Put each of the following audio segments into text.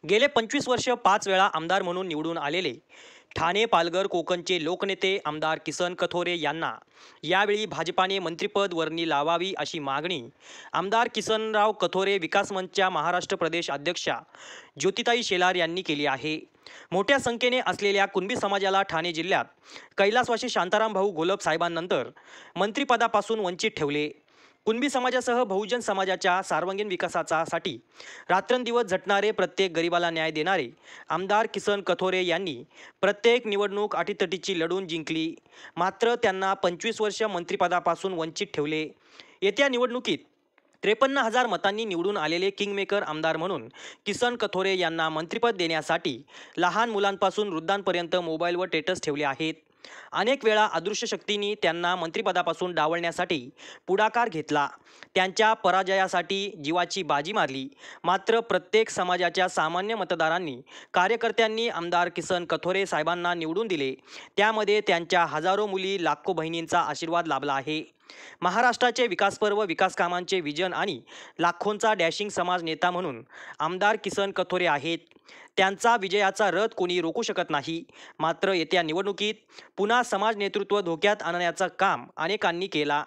गेले 25 वर्ष 5 वेळा आमदार म्हणून निवडून आलेले ठाणे पालघर कोकणचे लोकनेते आमदार किसन कथोरे यांना यावेळी भाजपाने मंत्रिपद वर्णी लावावी अशी मागणी आमदार किसनराव कथोरे विकास मंचच्या महाराष्ट्र प्रदेश अध्यक्षा ज्योतिताई शेलार यांनी केली आहे। मोठ्या संख्येने असलेल्या कुणबी समाजाला ठाणे जिल्ह्यात कैलासवासी शांताराम भाऊ घोलप साहेबांनंतर मंत्रिपदापासून वंचित ठेवले। कुणबी समाजासह बहुजन समाजाच्या सर्वांगीण विकासासाठी रात्रंदिवस झटणारे, प्रत्येक गरिबाला न्याय देणारे आमदार किसन कथोरे यांनी प्रत्येक निवडणूक अटीतटीची लढून जिंकली, मात्र त्यांना 25 वर्ष मंत्रिपदापासून वंचित ठेवले। येत्या निवडणुकीत 53,000 मतांनी निवडून आलेले किंगमेकर आमदार म्हणून किसन कथोरे यांना मंत्रिपद देण्यासाठी लहान मुलांपासून वृद्धांपर्यंत मोबाईलवर स्टेटस ठेवले आहेत। अनेक वेळा अदृश्य शक्तींनी त्यांना मंत्रिपदापासून डावलण्यासाठी पुढाकार घेतला, त्यांच्या पराजयासाठी जीवाची बाजी मारली, मात्र प्रत्येक समाजाच्या सामान्य मतदारांनी, कार्यकर्त्यांनी आमदार किसन कथोरे साहेबांना निवडून दिले। त्यामध्ये त्यांच्या हजारो मुली, लाखो बहिणींचा आशीर्वाद लाभला आहे। महाराष्ट्राचे विकासपर्व, विकास कामांचे विजन आणि लाखोंचा डॅशिंग समाज नेता म्हणून आमदार किसन कथोरे आहेत। त्यांचा विजयाचा रथ कोणी रोखू शकत नाही, मात्र येत्या निवडणुकीत पुन्हा समाज नेतृत्व धोक्यात आणण्याचं काम अनेकांनी केला।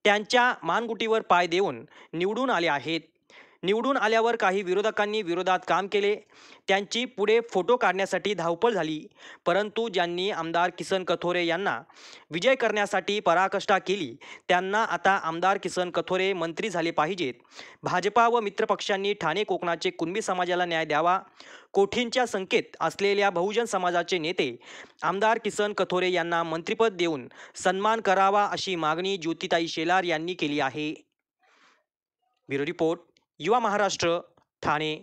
त्यांच्या मानगुटीवर पाय देऊन निवडून आले आहेत। निवडून आल्यावर काही विरोधकांनी विरोधात काम केले, त्यांची पुढे फोटो काढण्यासाठी धावपळ झाली, परंतु ज्यांनी आमदार किसन कथोरे यांना विजय करण्यासाठी पराकाष्ठा केली त्यांना आता आमदार किसन कथोरे मंत्री झाले पाहिजेत। भाजपा व मित्रपक्षांनी ठाणे कोकणाचे कुणबी समाजाला न्याय द्यावा। कोठींच्या संख्येत असलेल्या बहुजन समाजाचे नेते आमदार किसन कथोरे यांना मंत्रिपद देऊन सन्मान करावा अशी मागणी ज्योतिताई शेलार यांनी केली आहे। ब्युरो रिपोर्ट, युवा महाराष्ट्र, ठाणे।